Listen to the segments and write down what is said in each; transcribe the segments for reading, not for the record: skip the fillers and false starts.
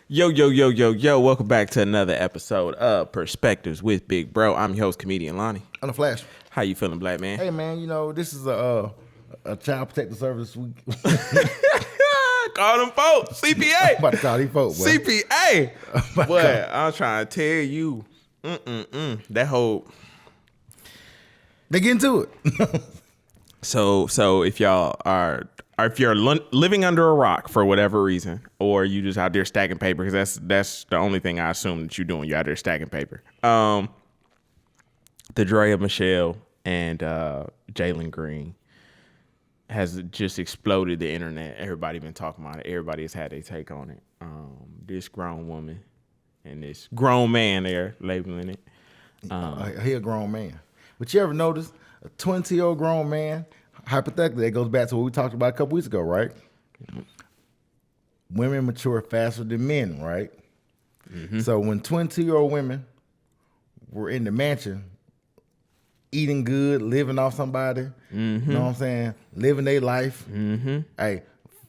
Yo, yo, yo, yo, yo. Welcome back to another episode of Perspectives with Big Bro. I'm your host, comedian Lonnie. On the Flash. How you feeling, black man? Hey, man, you know, this is a child protective service week. Call them folks. CPA. I'm about to call these folks, boy. CPA. Boy, I'm trying to tell you, that whole... They get into it. So if y'all are... Or if you're living under a rock for whatever reason, or you just out there stacking paper, because that's the only thing I assume that you're doing. You're out there stacking paper. The Draya, Michelle, and Jaylen Green has just exploded the internet. Everybody been talking about it. Everybody has had their take on it. This grown woman and this grown man, they're labeling it. He a grown man. But you ever notice a 20-year-old grown man? Hypothetically, that goes back to what we talked about a couple weeks ago, right? Women mature faster than men, right? Mm-hmm. So when 20-year-old women were in the mansion, eating good, living off somebody, you know what I'm saying? Living their life. Hey,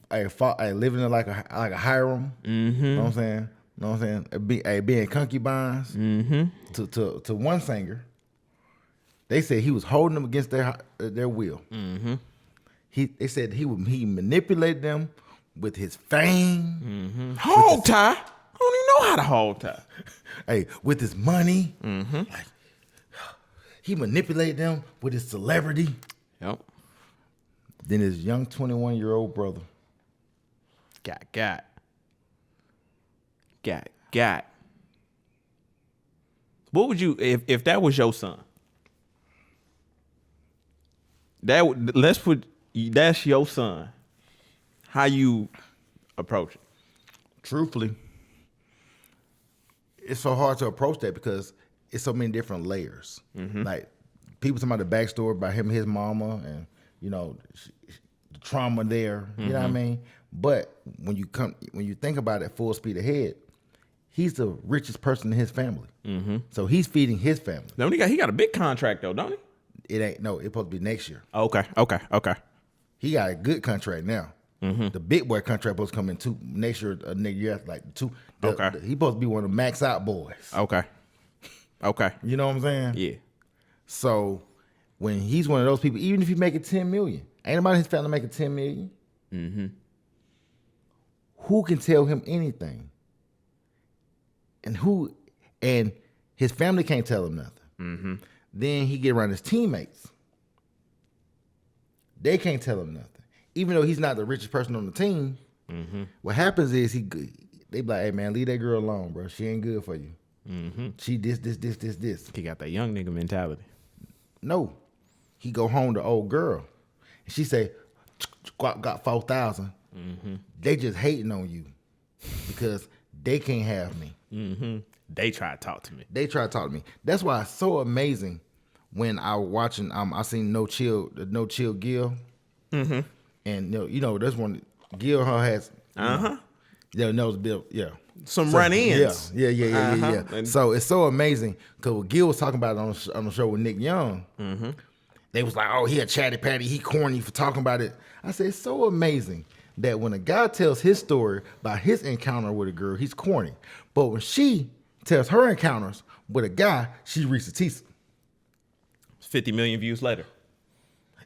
living it like a harem. You know what I'm saying? Being concubines to one singer. They said he was holding them against their will. They said he manipulated them with his fame. Hog tie? I don't even know how to hog tie. Hey, with his money. Like, he manipulated them with his celebrity. Yep. Then his young 21-year-old brother. Got. What would you, if that was your son? That's your son. How you approach it? Truthfully, it's so hard to approach that because it's so many different layers. Like people talking about the backstory about him and his mama, and you know the trauma there. You know what I mean? But when you think about it full speed ahead, he's the richest person in his family. So he's feeding his family. Don't he got a big contract though, don't he? It ain't. No, it's supposed to be next year. Okay. He got a good contract now. The big boy contract supposed to come in next year after, like two. He supposed to be one of the max out boys. Okay. You know what I'm saying? Yeah. So when he's one of those people, even if he making $10 million, ain't nobody in his family making $10 million. Who can tell him anything? And his family can't tell him nothing. Then he get around his teammates. They can't tell him nothing. Even though he's not the richest person on the team, what happens is they be like, hey man, leave that girl alone, bro. She ain't good for you. She this. He got that young nigga mentality. No. He go home to old girl. And she say, got 4,000. They just hating on you because they can't have me. They try to talk to me. That's why it's so amazing when I was watching. I seen No Chill Gil, and you know that's one Gil has. Knows a bit. Yeah, some run-ins. Yeah. So it's so amazing because what Gil was talking about on the show with Nick Young. They was like, oh, he a chatty patty, he corny for talking about it. I said it's so amazing that when a guy tells his story about his encounter with a girl, he's corny, but when she tells her encounters with a guy, she reaches Tisa. 50 million views later.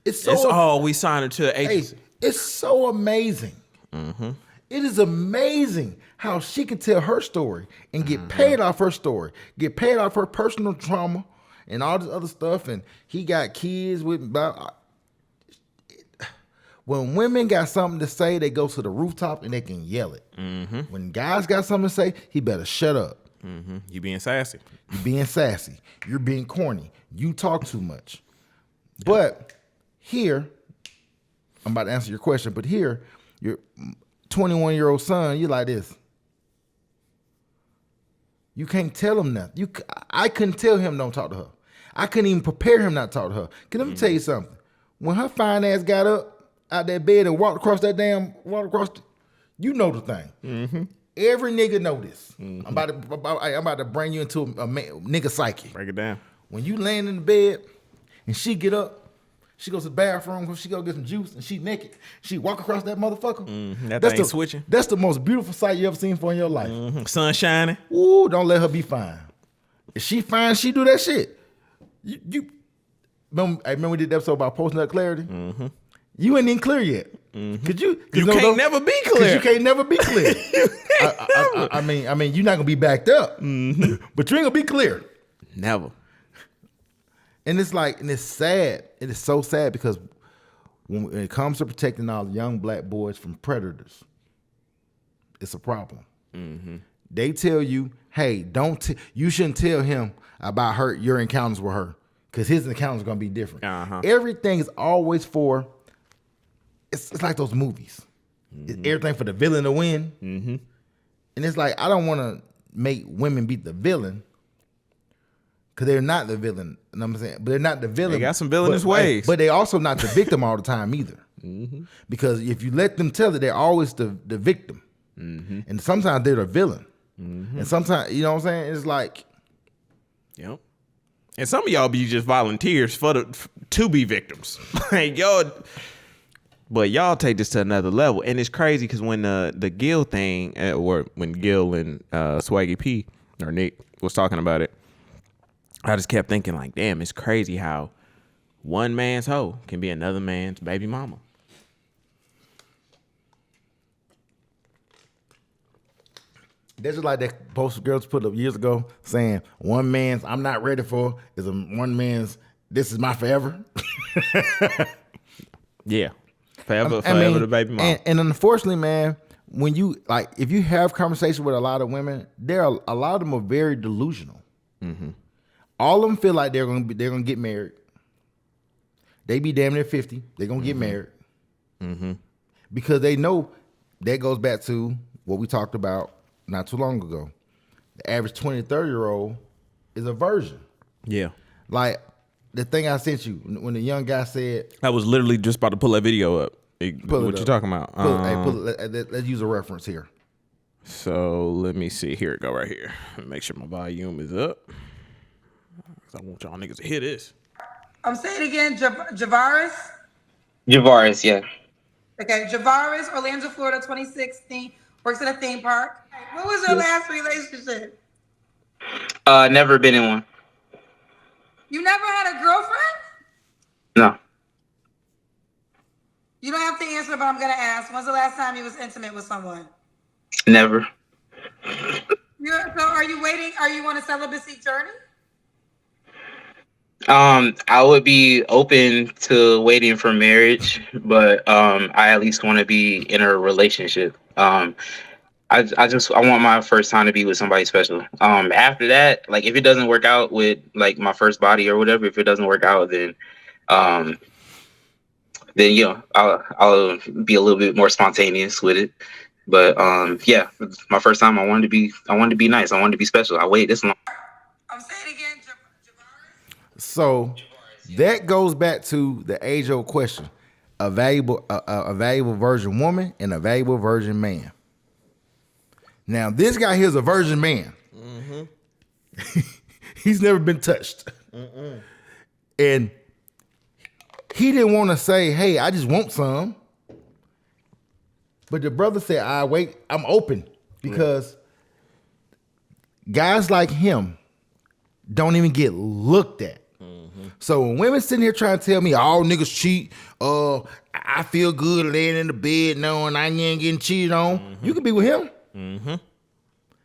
It's we signed her to an agency. Hey, it's so amazing. It is amazing how she can tell her story and get paid off her story, get paid off her personal trauma and all this other stuff. And he got kids with. When women got something to say, they go to the rooftop and they can yell it. When guys got something to say, he better shut up. You being sassy. You're being corny. You talk too much. But here, I'm about to answer your question, but here, your 21-year-old son, you like this. You can't tell him nothing. I couldn't tell him don't talk to her. I couldn't even prepare him not to talk to her. Let me tell you something. When her fine ass got up out that bed and walked across you know the thing. Every nigga know this. I'm about to bring you into a nigga psyche. Break it down. When you laying in the bed and she get up, She goes to the bathroom, she go get some juice, and she naked. She walk across that motherfucker. That thing switching. That's the most beautiful sight you ever seen for in your life. Sun shining. Ooh, don't let her be fine. If she fine, she do that shit. You remember we did the episode about post-nut clarity? You ain't even clear yet. Cause you can't never be clear. You can't never be clear. I mean, you're not gonna be backed up, but you ain't gonna be clear. Never. And it's like, and it's sad. It is so sad because when it comes to protecting our young black boys from predators, it's a problem. They tell you, hey, you shouldn't tell him about your encounters with her, because his encounters are gonna be different. Everything is always for. It's like those movies. It's everything for the villain to win. And it's like, I don't want to make women beat the villain, because they're not the villain. You know what I'm saying? But they're not the villain. They got some villainous ways. But they also not the victim all the time either. Because if you let them tell it, they're always the victim. And sometimes they're the villain. And sometimes, you know what I'm saying? It's like. Yep. And some of y'all be just volunteers to be victims. Like, but y'all take this to another level. And it's crazy because when the Gil thing, or when Gil and Swaggy P, or Nick, was talking about it, I just kept thinking, like, damn, it's crazy how one man's hoe can be another man's baby mama. That's just like that post girls put up years ago saying, one man's I'm not ready for is one man's this is my forever. Yeah. Forever the baby mama. And unfortunately, man, when you, like, if you have conversation with a lot of women, a lot of them are very delusional. All of them feel like they're gonna get married. They be damn near 50. They're gonna get married. Because they know that goes back to what we talked about not too long ago. The average 20 to 30-year-old is a virgin. Yeah. Like the thing I sent you when the young guy said, I was literally just about to pull that video up. What you talking about? Let's use a reference here. So let me see. Here it go right here. Make sure my volume is up. I want y'all niggas to hear this. I'm saying it again, Javaris? Javaris, yeah. Okay, Javaris, Orlando, Florida, 2016, works at a theme park. What was your last relationship? Never been in one. You never had a girlfriend? No. You don't have to answer, but I'm going to ask. When's the last time you was intimate with someone? Never. So are you waiting? Are you on a celibacy journey? I would be open to waiting for marriage, but I at least want to be in a relationship. I want my first time to be with somebody special. After that, like, if it doesn't work out with, like, my first body or whatever, if it doesn't work out, then you know, I'll be a little bit more spontaneous with it. But yeah, my first time, I wanted to be nice. I wanted to be special. I waited this long. I'm saying it again, So that goes back to the age-old question: a valuable virgin woman and a valuable virgin man. Now, this guy here is a virgin man. He's never been touched, and he didn't want to say, "Hey, I just want some." But the brother said, I'm open," because guys like him don't even get looked at. So when women sitting here trying to tell me all niggas cheat, I feel good laying in the bed knowing I ain't getting cheated on, you can be with him.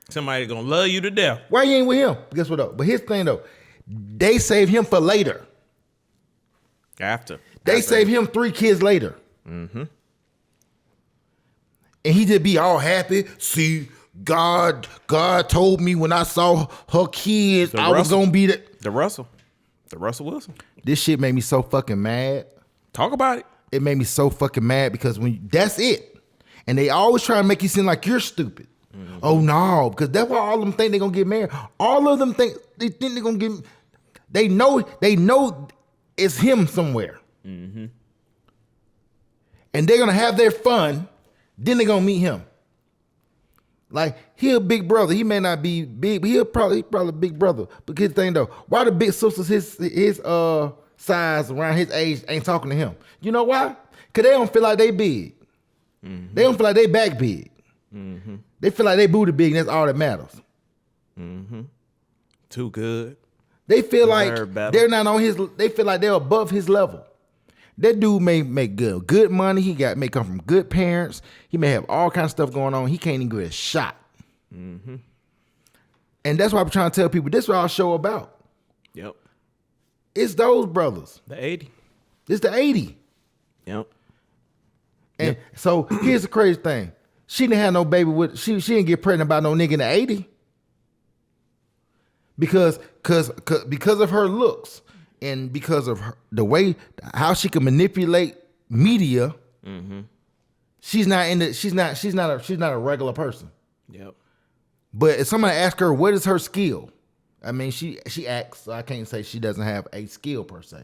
Somebody gonna love you to death. Why you ain't with him? Guess what though? But here's the thing though, they save him for later. They save him 3 kids later. And he just be all happy. See, God told me when I saw her kids, I was gonna be the Russell Wilson. This shit made me so fucking mad. Talk about it. It made me so fucking mad because that's it. And they always try to make you seem like you're stupid. Oh no, because that's why all of them think they're gonna get married. All of them think they're gonna get. They know it's him somewhere. And they're gonna have their fun. Then they're gonna meet him. Like, he a big brother. He may not be big, but he probably a big brother. But here's the thing though, why the big sisters size around his age ain't talking to him. You know why? Because they don't feel like they big. Mm-hmm. They don't feel like they back big. Mm-hmm. They feel like they booty big, and that's all that matters. Mm-hmm. Too good. They feel like they're not on his. They feel like they're above his level. That dude may make good money. He may come from good parents. He may have all kinds of stuff going on. He can't even get a shot. Mm-hmm. And that's why I'm trying to tell people this is what our show about. Yep. It's those brothers. The 80. It's the 80. Yep. And so here's the crazy thing. She didn't have no baby with, she didn't get pregnant by no nigga in the 80. Because of her looks and because of the way how she can manipulate media, mm-hmm. she's not a regular person. Yep. But if somebody asks her what is her skill, I mean she acts, so I can't say she doesn't have a skill per se.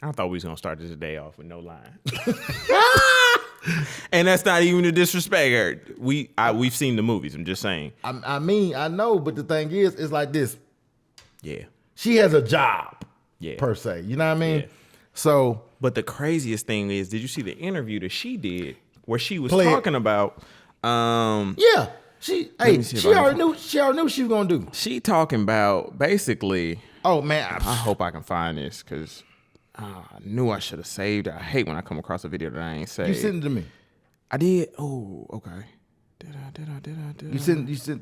I thought we was gonna start this day off with no line. And that's not even a disrespect. We've seen the movies. I'm just saying. I mean, I know, but the thing is, it's like this. Yeah. She has a job. Yeah. Per se. You know what I mean? Yeah. So, but the craziest thing is, did you see the interview that she did where she was talking about? Yeah. She already knew what she was gonna do. She talking about basically. Oh man, I hope I can find this because I knew I should have saved it. I hate when I come across a video that I ain't saved. You sent it to me. I did. Oh, okay. Did I?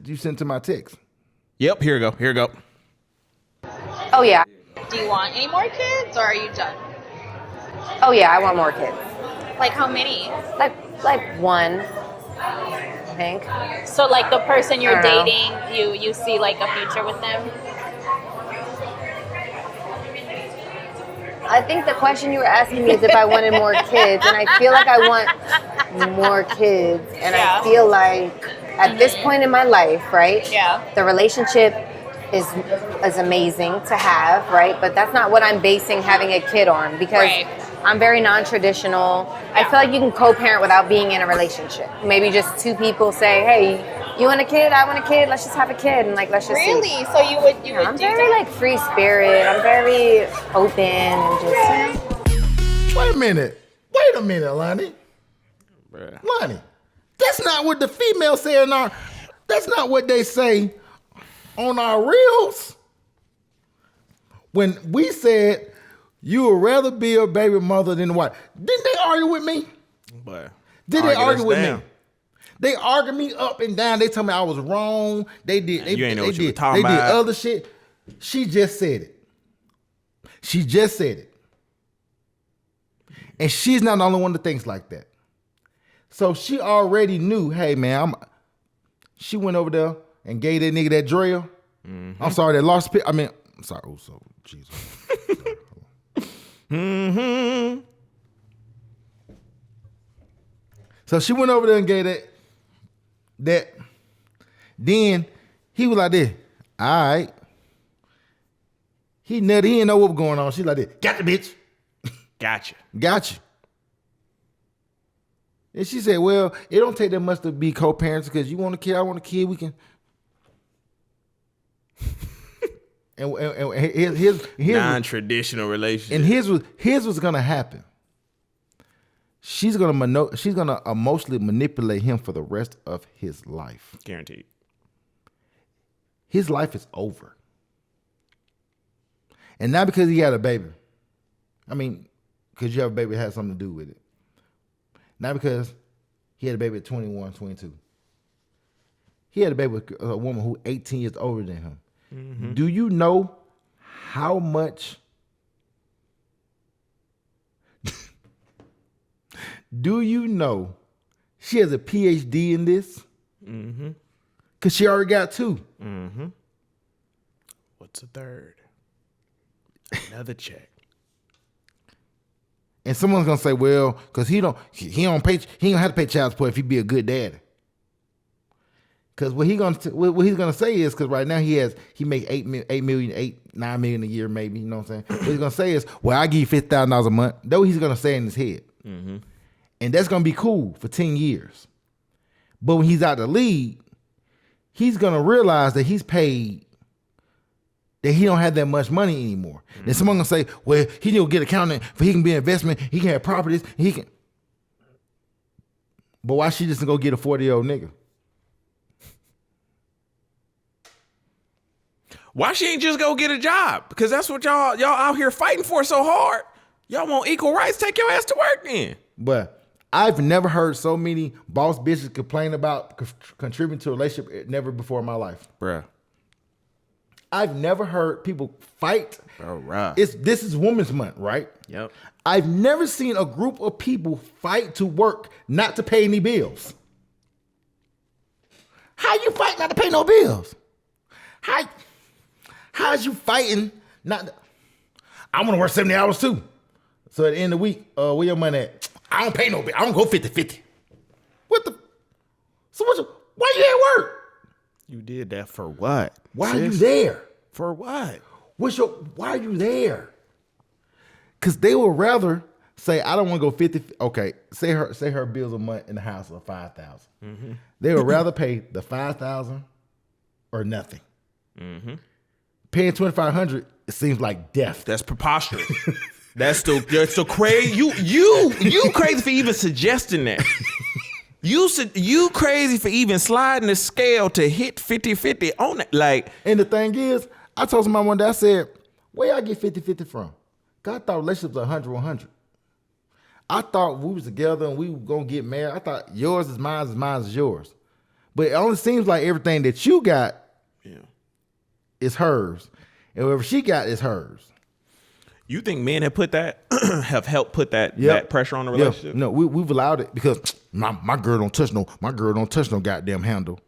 You sent to my text. Yep. Here we go. Oh yeah. Do you want any more kids, or are you done? Oh yeah, I want more kids. Like how many? Like one, I think. So like the person you're dating, you see like a future with them? I think the question you were asking me is if I wanted more kids, and I feel like I want more kids, and I feel like at this point in my life, right? Yeah. The relationship is amazing to have, right? But that's not what I'm basing having a kid on, because I'm very non-traditional. I feel like you can co-parent without being in a relationship. Maybe just two people say, hey, you want a kid? I want a kid. Let's just have a kid, and like let's just really. See. So you would I'm very like free spirit. I'm very open and just. Wait a minute, Lonnie. Lonnie, that's not what the females say in our. That's not what they say on our reels. When we said you would rather be a baby mother than a wife, didn't they argue with me? But did they argue with me? They argued me up and down. They told me I was wrong. They did. You ain't know what you were talking about. They did other shit. She just said it. And she's not the only one that thinks like that. So she already knew, hey man, she went over there and gave that nigga that Draya. Mm-hmm. I'm sorry, that lost pit. I'm sorry. Oh, so Jesus. Mm-hmm. So she went over there and gave that. Then he was like this. All right. He didn't know what was going on. She like this. Gotcha, bitch. Gotcha. And she said, well, it don't take that much to be co-parents because you want a kid, I want a kid, we can. and here's non-traditional relationship. And here's what's gonna happen. She's gonna emotionally manipulate him for the rest of his life. Guaranteed. His life is over. And not because he had a baby. I mean, because you have a baby has something to do with it. Not because he had a baby at 21, 22. He had a baby with a woman who 18 years older than him. Mm-hmm. Do you know how much? Do you know she has a PhD in this? Mm-hmm. Because she already got 2. Mm-hmm. What's a third? Another check. And someone's gonna say, well, because he don't have to pay child support if he be a good daddy. Because what he's gonna say is, because right now he makes $9 million a year, maybe, you know what I'm saying? What he's gonna say is, well, I give you $50,000 a month. Though he's gonna say in his head. Mm-hmm. And that's gonna be cool for 10 years. But when he's out the league, he's gonna realize that he's paid that he don't have that much money anymore. Then someone gonna say, well, he need to get accountant for he can be an investment, he can have properties, he can. But why she just go get a 40-year-old nigga? Why she ain't just go get a job? Because that's what y'all out here fighting for so hard. Y'all want equal rights? Take your ass to work then. But I've never heard so many boss bitches complain about contributing to a relationship never before in my life. Bruh. I've never heard people fight. Bruh. This is Women's Month, right? Yep. I've never seen a group of people fight to work not to pay any bills. How you fight not to pay no bills? How's you fighting not to, I want to work 70 hours too. So at the end of the week, where your money at? I don't pay no bill. I don't go 50-50. What the? So why you at work? You did that for what? Why are you there? For what? Why are you there? Because they would rather say, I don't want to go 50. Okay, say her bills a month in the house are $5,000. Mm-hmm. They would rather pay the $5,000 or nothing. Mm-hmm. Paying $2,500, it seems like death. That's preposterous. That's so crazy. You crazy for even suggesting that. You crazy for even sliding the scale to hit 50-50 on it. Like, and the thing is, I told somebody one day, I said, where y'all get 50-50 from? God, I thought relationships were 100-100. I thought we was together and we were gonna get married. I thought yours is mine is yours. But it only seems like everything that you got is hers. And whatever she got is hers. You think men have helped put that pressure on the relationship? No, we've allowed it because my girl don't touch no goddamn handle.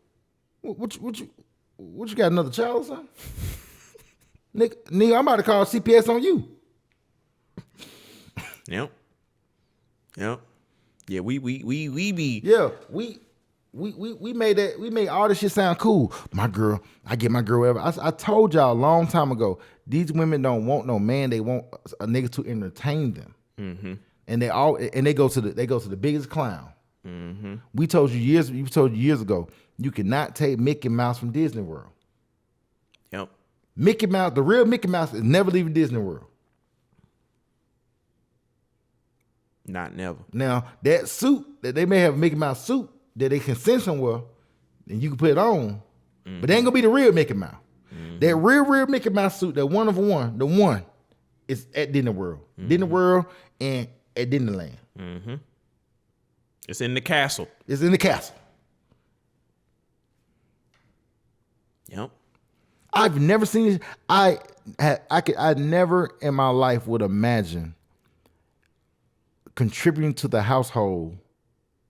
What you got another child or something? Nigga, I'm about to call CPS on you. Yep. Yeah, we be. Yeah, we made all this shit sound cool. My girl, I get my girl wherever. I told y'all a long time ago, these women don't want no man. They want a nigga to entertain them. Mm-hmm. And they go to the biggest clown. Mm-hmm. We told you years ago, you cannot take Mickey Mouse from Disney World. Yep. Mickey Mouse, the real Mickey Mouse is never leaving Disney World. Not never. Now, that suit, that they may have a Mickey Mouse suit that they can send somewhere, and you can put it on, but they ain't gonna be the real Mickey Mouse. Mm-hmm. That real Mickey Mouse suit, that one of one, the one, is at Disney World. Mm-hmm. Disney World and at Disneyland. Mm-hmm. It's in the castle. It's in the castle. Yep. I've never seen this. I never in my life would imagine contributing to the household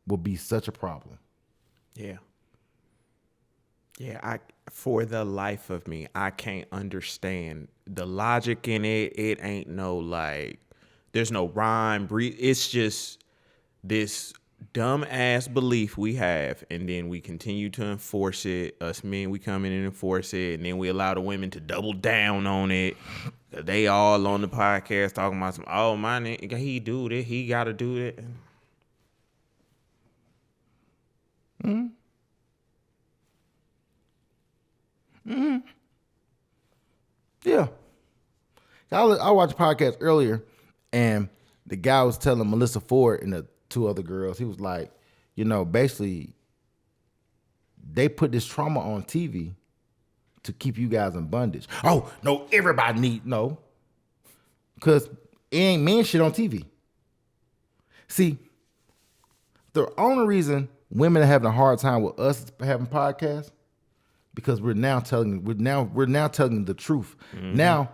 will be such a problem. Yeah. Yeah, for the life of me, I can't understand the logic in it. It ain't no there's no rhyme, breathe. It's just this dumb ass belief we have, and then we continue to enforce it. Us men, we come in and enforce it, and then we allow the women to double down on it. They all on the podcast talking about some, oh, my nigga, he do this, he got to do that. Mm-hmm. Mm-hmm. Yeah. I watched a podcast earlier, and the guy was telling Melissa Ford and the two other girls, he was like, basically, they put this trauma on TV to keep you guys in bondage. Oh, no, everybody no. Because it ain't men shit on TV. See, the only reason women are having a hard time with us having podcasts, because we're now telling the truth. Mm-hmm. Now,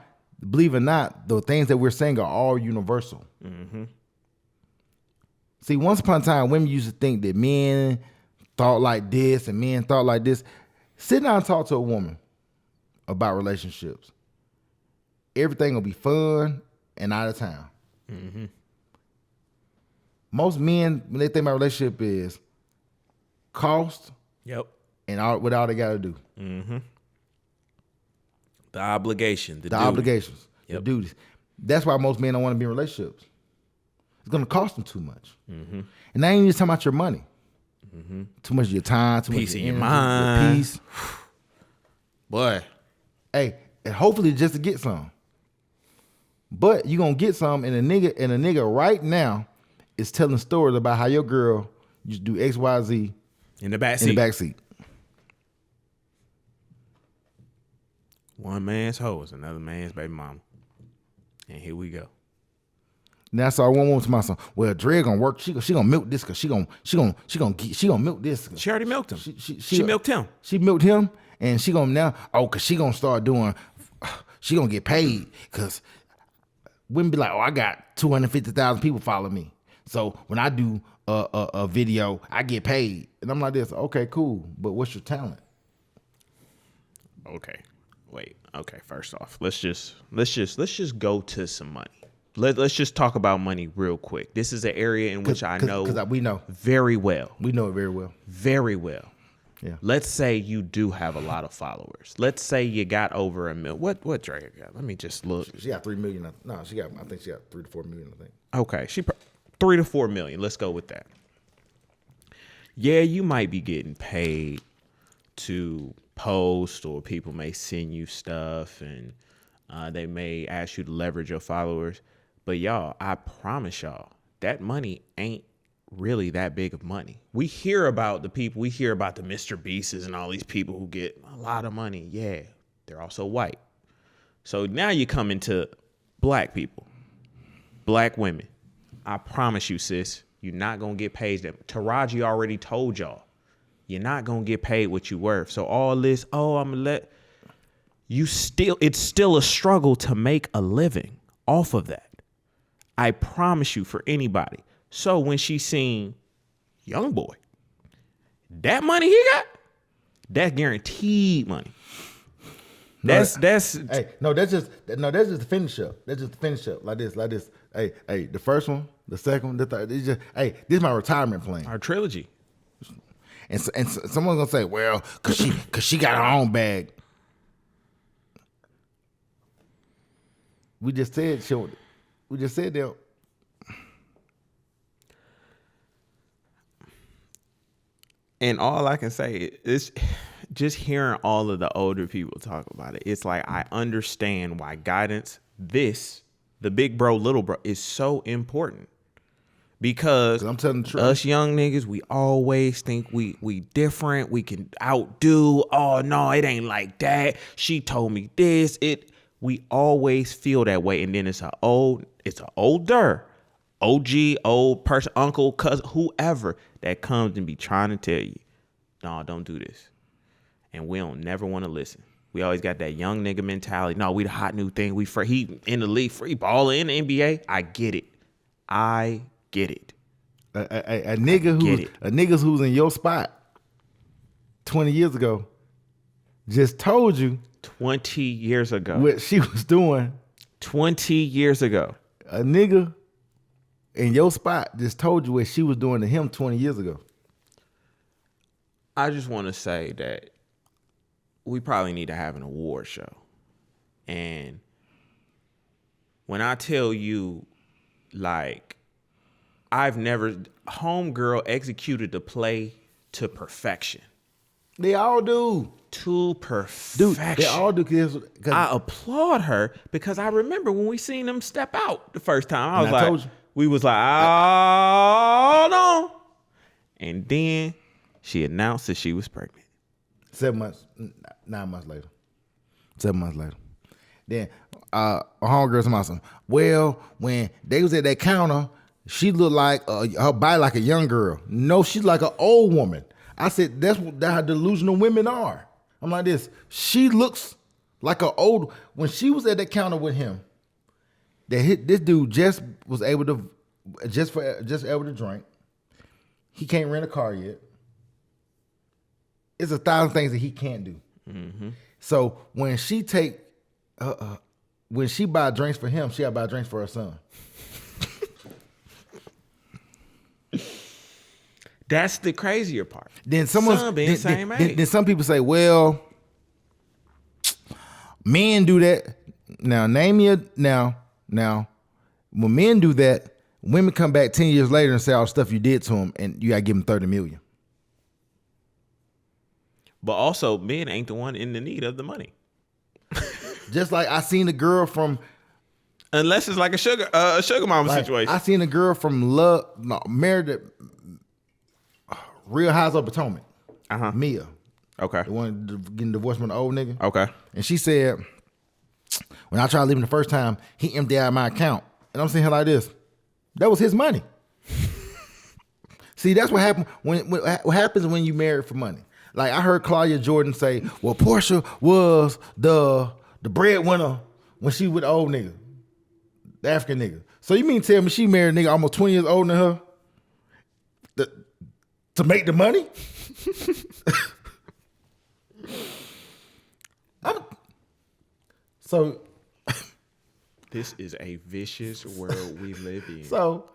believe it or not, the things that we're saying are all universal. Mm-hmm. See, once upon a time, women used to think that men thought like this and men thought like this. Sit down and talk to a woman about relationships. Everything will be fun and out of town. Mm-hmm. Most men, when they think about relationship, is cost. Yep. And what all they got to do. Mm-hmm. The obligation. The obligations. Yep. The duties. That's why most men don't want to be in relationships. It's going to cost them too much. Mm-hmm. And I ain't even talking about your money. Mm-hmm. Too much of your time, too much of your mind. Your peace. Boy. Hey, and hopefully just to get some. But you gonna get some, and a nigga right now is telling stories about how your girl used to do X, Y, Z in the back seat. One man's hoe is another man's baby mama, and here we go. Now, so I one woman to my son. Well, Draya gonna work. She gonna milk this because she gonna milk this. She already milked him. She milked him. She milked him, and she gonna now. Oh, cause she gonna start doing. She gonna get paid because women be like, oh, I got 250,000 people follow me. So when I do a video, I get paid, and I'm like this. Okay, cool, but what's your talent? Okay, wait. Okay, first off, let's just go to some money. Let's just talk about money real quick. This is an area in which we know very well. We know it very well. Very well. Yeah. Let's say you do have a lot of followers. Let's say you got over 1 million. What Draya got? Let me just look. She got 3 million. No, I think she got 3 to 4 million. I think. Okay, 3 to 4 million. Let's go with that. Yeah, you might be getting paid to post, or people may send you stuff, and they may ask you to leverage your followers. But y'all, I promise y'all, that money ain't really that big of money. We hear about the Mr. Beasts and all these people who get a lot of money. Yeah, they're also white. So now you come into black people, black women. I promise you, sis, you're not going to get paid. Taraji already told y'all, you're not going to get paid what you worth. So all this, I'm going to let you it's still a struggle to make a living off of that. I promise you, for anybody. So when she seen Young Boy, that money he got, that's guaranteed money. That's just the finish up. That's just the finish up. Like this. Hey, the first one, the second one, the third. It's just, this is my retirement plan. Our trilogy. And someone's gonna say, well, cause she got her own bag. We just said that. And all I can say is just hearing all of the older people talk about it. It's like, I understand why guidance, the big bro, little bro, is so important. Because I'm telling the truth. Us young niggas, we always think we different. We can outdo. Oh no, it ain't like that. She told me this. We always feel that way. And then it's an older OG, old person, uncle, cousin, whoever that comes and be trying to tell you, no, don't do this. And we don't never want to listen. We always got that young nigga mentality. No, we the hot new thing. He in the league, free baller in the NBA. I get it. A nigga who's in your spot 20 years ago just told you 20 years ago what she was doing. 20 years ago. A nigga in your spot just told you what she was doing to him 20 years ago. I just want to say that we probably need to have an award show. And when I tell you, like, homegirl executed the play to perfection. They all do. To perfection. Dude, they all do. Cause I applaud her because I remember when we seen them step out the first time. We was like, oh no. And then she announced that she was pregnant. 9 months later. 7 months later. Then a homegirl told me, well, when they was at that counter, she looked like her body like a young girl. No, she's like an old woman. I said, that's how delusional women are. I'm like this. She looks like an old. When she was at that counter with him, this dude just was able to able to drink. He can't rent a car yet. It's 1,000 things that he can't do. Mm-hmm. So when she buy drinks for him, she got to buy drinks for her son. That's the crazier part. Then some people say, well, men do that. Now, when men do that, women come back 10 years later and say all the stuff you did to them, and you got to give them 30 million. But also, men ain't the one in the need of the money. Just like I seen a girl from, unless it's like a sugar mama situation. I seen a girl from married to Real Housewives of Potomac. Mia. Okay. The one getting divorced from the old nigga. Okay. And she said, when I tried to leave him the first time, he emptied out my account. And I'm saying her like this. That was his money. See, that's what happened what happens when you marry for money. Like I heard Claudia Jordan say, well, Portia was the breadwinner when she with the old nigga, the African nigga. So you mean tell me she married a nigga almost 20 years older than her to make the money? So this is a vicious world we live in. So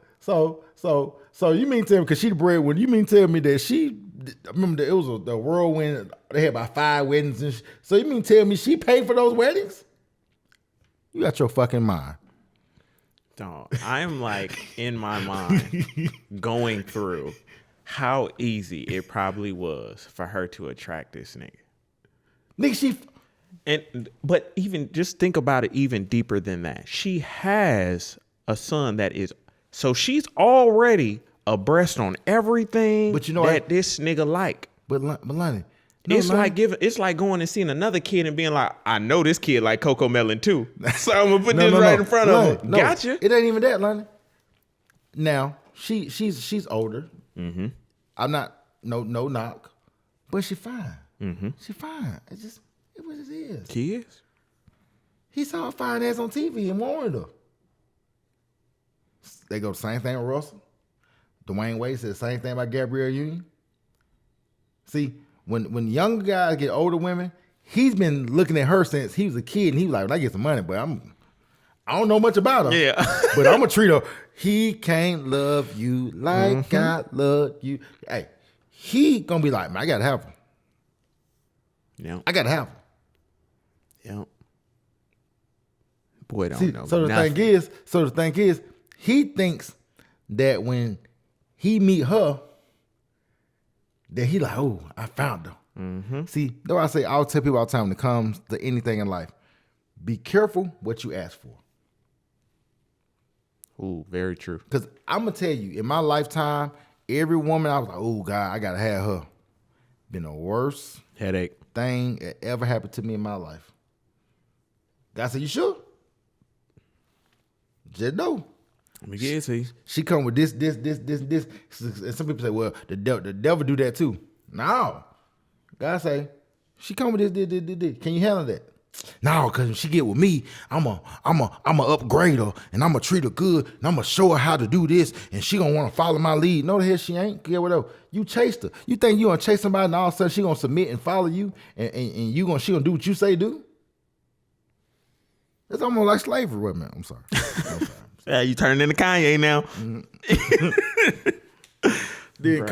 you mean tell me, because she the breadwinner, you mean tell me that she, I remember that it was the whirlwind, they had about 5 weddings and so you mean tell me she paid for those weddings? You got your fucking mind. Dog, I'm like in my mind going through how easy it probably was for her to attract this nigga. Nigga, but even just think about it even deeper than that. She has a son that is, so she's already abreast on everything but you know that this nigga like. But Lonnie, it's like going and seeing another kid and being like, I know this kid like Coco Melon too, so I'm gonna put this right in front of him. Gotcha. It ain't even that, Lonnie. Now she's older. Mm-hmm. I'm not no knock, but she fine. Mm-hmm. She fine. It's what it is. Kids? He saw a fine ass on TV and wanted her. They go the same thing with Russell. Dwayne Wade said the same thing about Gabrielle Union. See, when younger guys get older women, he's been looking at her since he was a kid, and he was like, when I get some money, but I don't know much about her. Yeah. But I'm gonna treat her. He can't love you like I love you. Hey, he gonna be like, man, I gotta have her. Yeah. I gotta have her. Yeah. Boy, don't know. So the thing is, he thinks that when he meet her, that he like, oh, I found her. Mm-hmm. See, that's why I say, I'll tell people all the time when it comes to anything in life, be careful what you ask for. Ooh, very true. Because I'm going to tell you, in my lifetime, every woman I was like, oh, God, I got to have her. Been the worst headache thing that ever happened to me in my life. God said, you sure? Just know. Let me get it to you. She come with this. And some people say, well, the devil do that too. No. God say, she come with this. Can you handle that? No, because when she get with me, I'm a upgrade her, and I'm going to treat her good, and I'm going to show her how to do this, and she going to want to follow my lead. No, the hell she ain't. Get whatever. You chased her. You think you going to chase somebody, and all of a sudden she going to submit and follow you, and she going to do what you say do? It's almost like slavery. Wait a minute. I'm sorry. Yeah, you turned into Kanye now. Then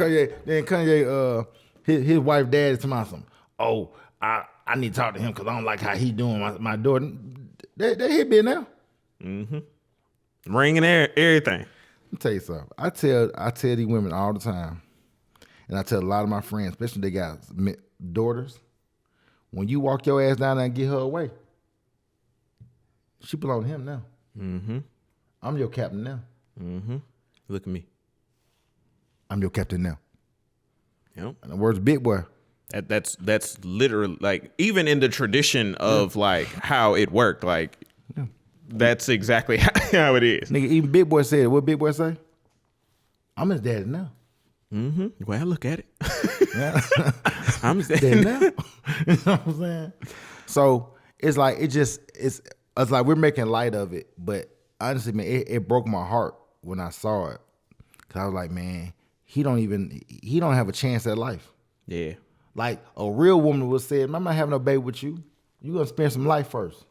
Kanye, his wife daddy to my son. Oh, I need to talk to him because I don't like how he doing my daughter. They hit me now. Mm-hmm. Ring and everything. Let me tell you something. I tell these women all the time, and I tell a lot of my friends, especially they got daughters, when you walk your ass down there and get her away, she belong to him now. Mm-hmm. I'm your captain now. Mm-hmm. Look at me. I'm your captain now. Yep. And the word's big boy. That's literally like, even in the tradition of like how it worked, like that's exactly how it is. Nigga, even Big Boy said, what Big Boy say? I'm his daddy now. Mm-hmm. Well, look at it. Yeah. I'm his daddy now. You know what I'm saying? So it's like, it's like we're making light of it, but honestly, man, it broke my heart when I saw it. Cause I was like, man, he don't have a chance at life. Yeah. Like a real woman would say, I'm not having no baby with you. You gonna spend some life first.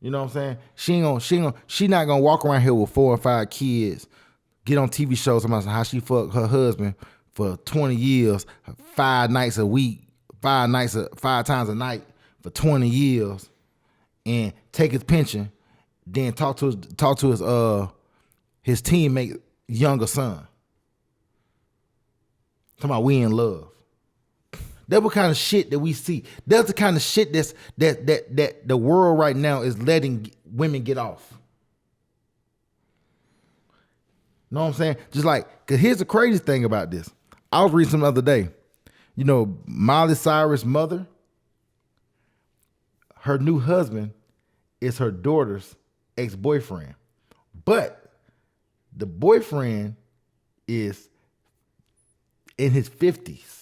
You know what I'm saying? She not gonna walk around here with 4 or 5 kids, get on TV shows about how she fucked her husband for 20 years, 5 nights a week, 5 times a night for 20 years, and take his pension, then talk to his teammate younger son. Talking about we in love. That's what kind of shit that we see. That's the kind of shit that the world right now is letting women get off. Know what I'm saying? Just like, cause here's the crazy thing about this. I was reading something the other day. You know, Miley Cyrus' mother, her new husband is her daughter's ex-boyfriend. But the boyfriend is in his 50s.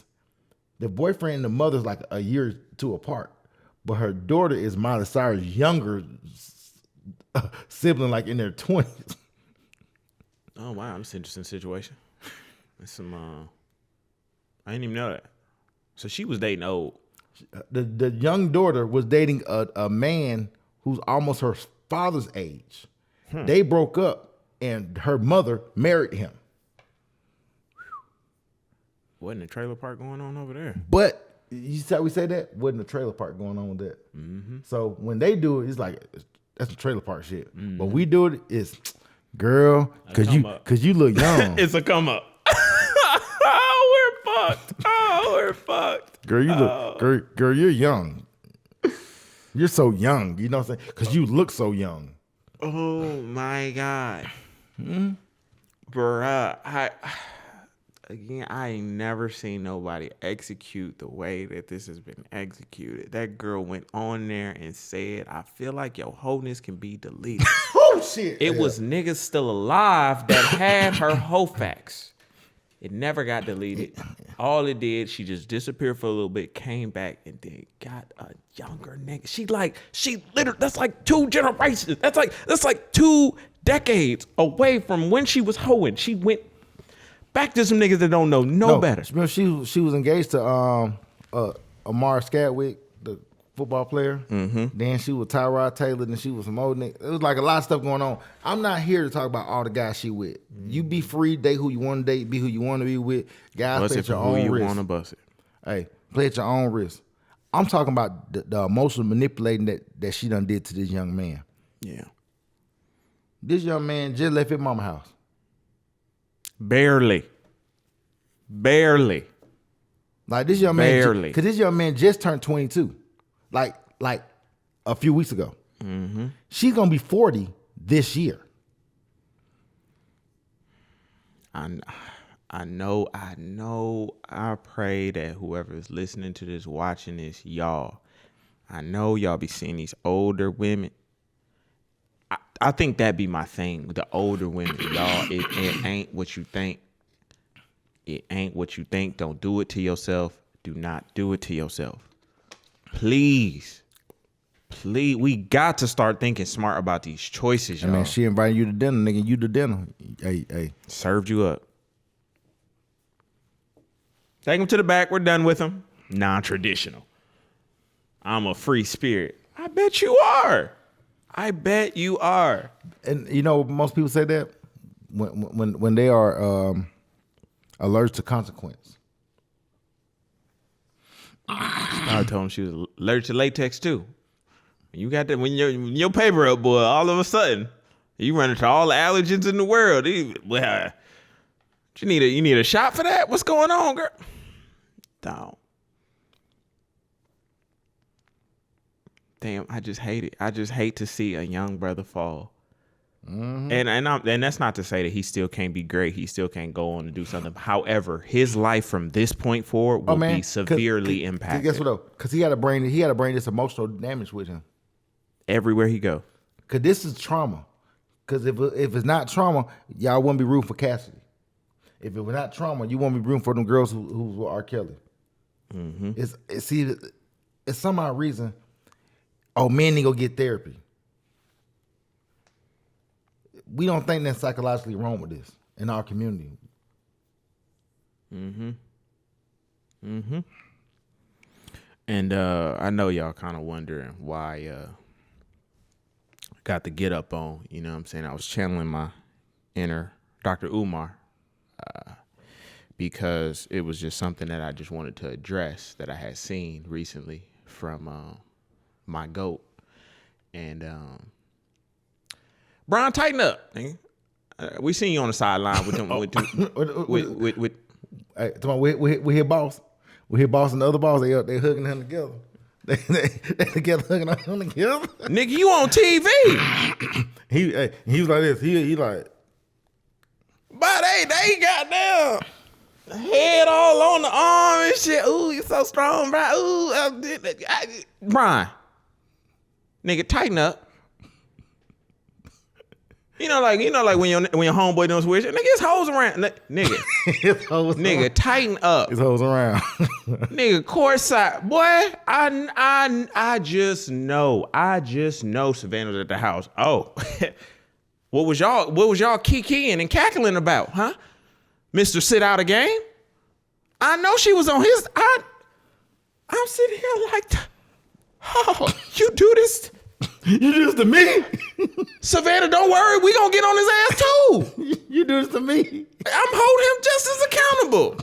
The boyfriend and the mother's like a year or two apart. But her daughter is Miley Cyrus' younger sibling, like in their 20s. Oh wow, that's an interesting situation. That's some I didn't even know that. So she was dating old. The young daughter was dating a man who's almost her father's age. They broke up and her mother married him. Wasn't a trailer park going on over there? But you see how we say that? Wasn't a trailer park going on with that. Mm-hmm. So when they do it, it's like, that's a trailer park shit. Mm-hmm. But we do it, it's, girl, cause you look young. It's a come up. Oh, we're fucked. Oh, we're fucked. Girl, you look, girl, you're young. You're so young. You know what I'm saying? Cause you look so young. Oh my God. Bruh, I ain't never seen nobody execute the way that this has been executed. That girl went on there and said, I feel like your wholeness can be deleted. Oh, shit. It was niggas still alive that had her whole facts. It never got deleted. All it did, she just disappeared for a little bit, came back, and then got a younger nigga. She literally, that's like 2 generations. That's like 2 decades away from when she was hoeing. She went back to some niggas that don't know no better. Remember, she was engaged to Amar Scadwick, the football player. Mm-hmm. Then she was Tyrod Taylor, and she was some old nigga. It was like a lot of stuff going on. I'm not here to talk about all the guys she with. You be free, date who you want to date, be who you want to be with. Guys, play at your own risk. Want to bust it. Hey, play at your own risk. I'm talking about the emotional manipulating that she done did to this young man. Yeah. This young man just left his mama's house. Barely. Like this young man, because this young man just turned 22, like a few weeks ago. Mm-hmm. She's gonna be 40 this year. I know. I pray that whoever is listening to this, watching this, y'all, I know y'all be seeing these older women. I think that'd be my thing with the older women, y'all. It ain't what you think. It ain't what you think. Don't do it to yourself. Do not do it to yourself. Please. We got to start thinking smart about these choices, y'all. Man, she invited you to dinner, nigga. You to dinner. Hey. Served you up. Take him to the back. We're done with him. Non-traditional. I'm a free spirit. I bet you are. And you know, most people say that when they are allergic to consequence. I told him she was allergic to latex too. You got that when your paper up, boy. All of a sudden, you run into all the allergens in the world. You need a shot for that? What's going on, girl? Don't. Damn, I just hate it. I just hate to see a young brother fall. Mm-hmm. And that's not to say that he still can't be great. He still can't go on to do something. However, his life from this point forward will be severely impacted. Guess what though? Because he had to bring this emotional damage with him everywhere he go. Because this is trauma. Because if it's not trauma, y'all wouldn't be rooting for Cassidy. If it was not trauma, you won't be rooting for them girls who were R. Kelly. Mm-hmm. It's some odd reason. Oh, men need to go get therapy. We don't think that's psychologically wrong with this in our community. Mm-hmm. Mm-hmm. And I know y'all kind of wondering why I got the get up on. You know what I'm saying? I was channeling my inner Dr. Umar because it was just something that I just wanted to address that I had seen recently from my GOAT. And Brian, tighten up. We seen you on the sideline with them. With Hey, with his boss. We hit boss and the other boss, they hugging him together. They together hugging him together. Nigga, you on TV. He was like this. He like, But they got down. Head all on the arm and shit. Ooh, you so strong, bro. Ooh, Brian. Nigga, tighten up. You know, like when your homeboy doing switch, nigga, his hoes around. Nigga, tighten up. His hoes around. Nigga, courtside. Boy, I just know Savannah's at the house. Oh. What was y'all kikiing and cackling about, huh? Mr. Sit Out a Game? I know she was on his. I'm sitting here like, oh, you do this? You do this to me? Savannah, don't worry, we gonna get on his ass too. You do this to me? I'm holding him just as accountable.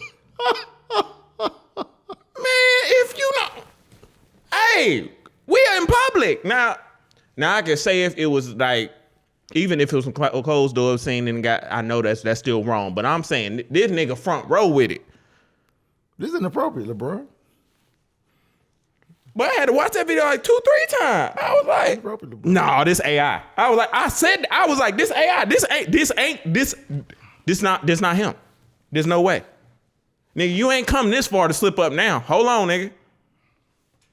Man, if you know, hey, we are in public. Now I can say if it was like, even if it was some closed doors scene and I know that's still wrong, but I'm saying this nigga front row with it. This is inappropriate, LeBron. But I had to watch that video like 2-3 times. I was like, no, this AI. I was like, this AI, this not him. There's no way. Nigga, you ain't come this far to slip up now. Hold on, nigga.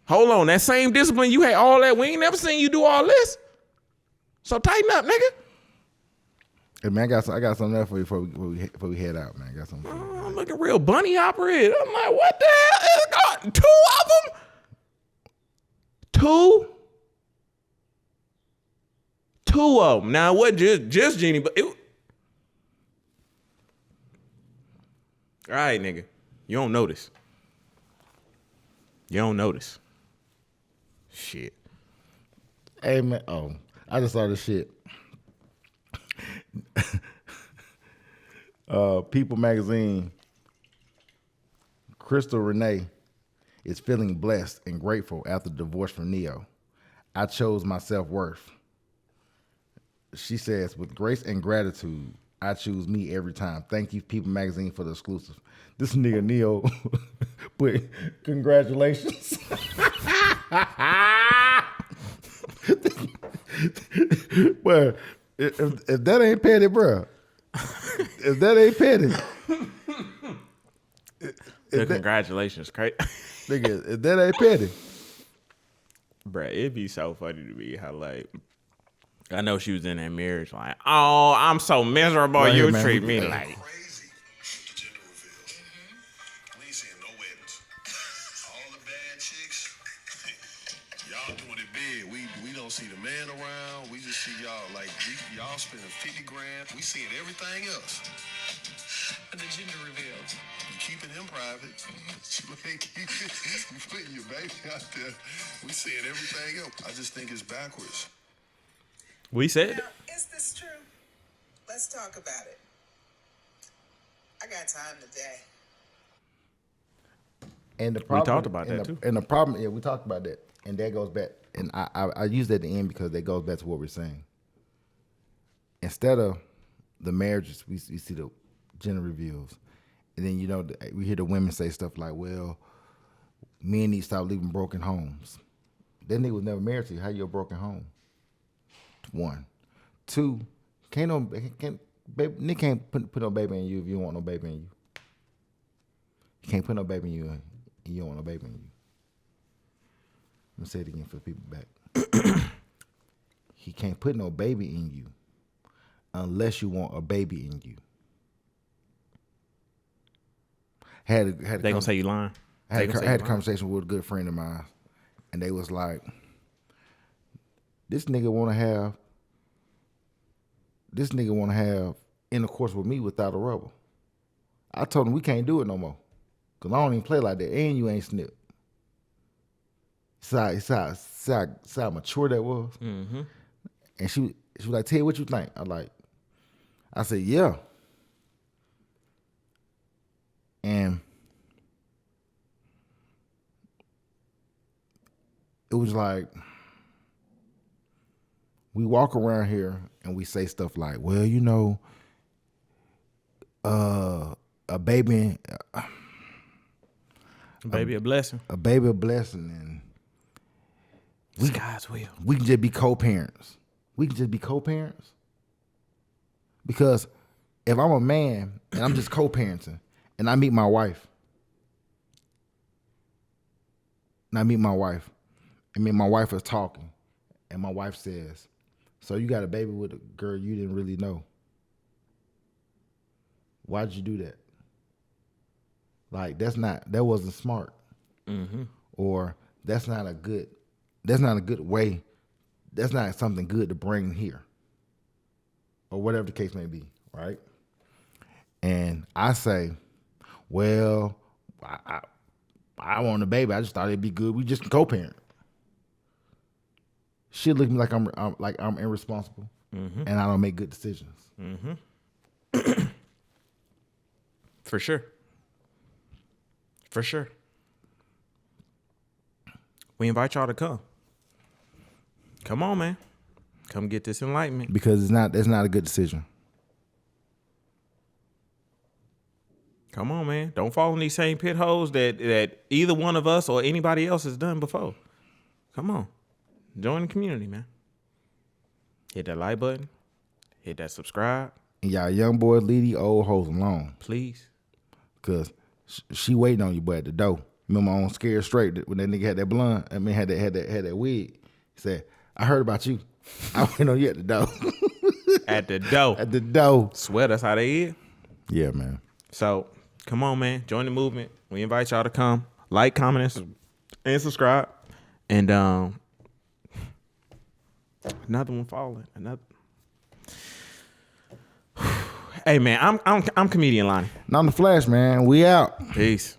Hold on. That same discipline you had, all that, we ain't never seen you do all this. So tighten up, nigga. Hey man, I got something there for you before we head out, man. I got something for you. I'm looking real bunny hopper here. I'm like, what the hell is going? 2 of them? 2? 2 of them. Now, what just Jeannie, but it. All right, nigga. You don't notice. You don't notice. Shit. Hey man, I just saw this shit. People magazine. Crystal Renee is feeling blessed and grateful after divorce from Neo. I chose my self-worth. She says, with grace and gratitude, I choose me every time. Thank you, People magazine, for the exclusive. This nigga Neo put congratulations. Well, if that ain't petty, bro. If that ain't petty. Congratulations, Craig. Nigga, if that ain't petty. Bruh, it'd be so funny to me how, like, I know she was in that marriage, like, oh, I'm so miserable. Right you here, treat me man. like. Crazy. The gender reveal. We ain't seeing no weddings. All the bad chicks, y'all doing it big. We don't see the man around. We just see y'all like y'all spending 50 grand. We seeing everything else. And the gender reveal. You keeping him private. You ain't keeping. You putting your baby out there. We seeing everything else. I just think it's backwards. We said Now, is this true? Let's talk about it. I got time today. And the problem, we talked about that too. And the problem, yeah, we talked about that. And that goes back, and I use that at the end because that goes back to what we're saying. Instead of the marriages, we see the gender reveals. And then, you know, we hear the women say stuff like, well, men need to stop leaving broken homes. That nigga was never married to you. How you a broken home? 1. 2, Nick can't put no baby in you if you don't want no baby in you. He can't put no baby in you and you don't want no baby in you. Let me say it again for the people back. He can't put no baby in you unless you want a baby in you. They gonna say you lying. I had a conversation with a good friend of mine, and they was like, this nigga want to have intercourse with me without a rubber. I told him we can't do it no more, cause I don't even play like that, and you ain't snip. See how mature that was. Mm-hmm. And she was like, Ted, what you think? I said, yeah. And it was like, we walk around here and we say stuff like, well, you know, a baby, a blessing. A baby a blessing, and It's God's will. we can just be co-parents. We can just be co-parents. Because if I'm a man and I'm just co-parenting and I meet my wife, and me and my wife is talking, and my wife says, so you got a baby with a girl you didn't really know. Why'd you do that? Like, that wasn't smart. Mm-hmm. Or that's not a good way. That's not something good to bring here. Or whatever the case may be, right? And I say, well, I want a baby. I just thought it'd be good. We just can co-parent. She look at me like I'm irresponsible, and I don't make good decisions. Mm-hmm. For sure. We invite y'all to come. Come on, man. Come get this enlightenment. Because it's not a good decision. Come on, man. Don't fall in these same pit holes that either one of us or anybody else has done before. Come on. Join the community, man. Hit that like button. Hit that subscribe. And y'all young boys leave these old hoes alone. Please. Because she waiting on you, boy, at the door. Remember on Scared Straight when that nigga had that blonde, had that wig. He said, I heard about you. I waiting on you at the door. At the door. At the door. Swear that's how they is. Yeah, man. So come on, man. Join the movement. We invite y'all to come. Like, comment, and subscribe. And another one falling. Another. Hey man, I'm comedian Lonnie. And I'm the Flash, man. We out. Peace.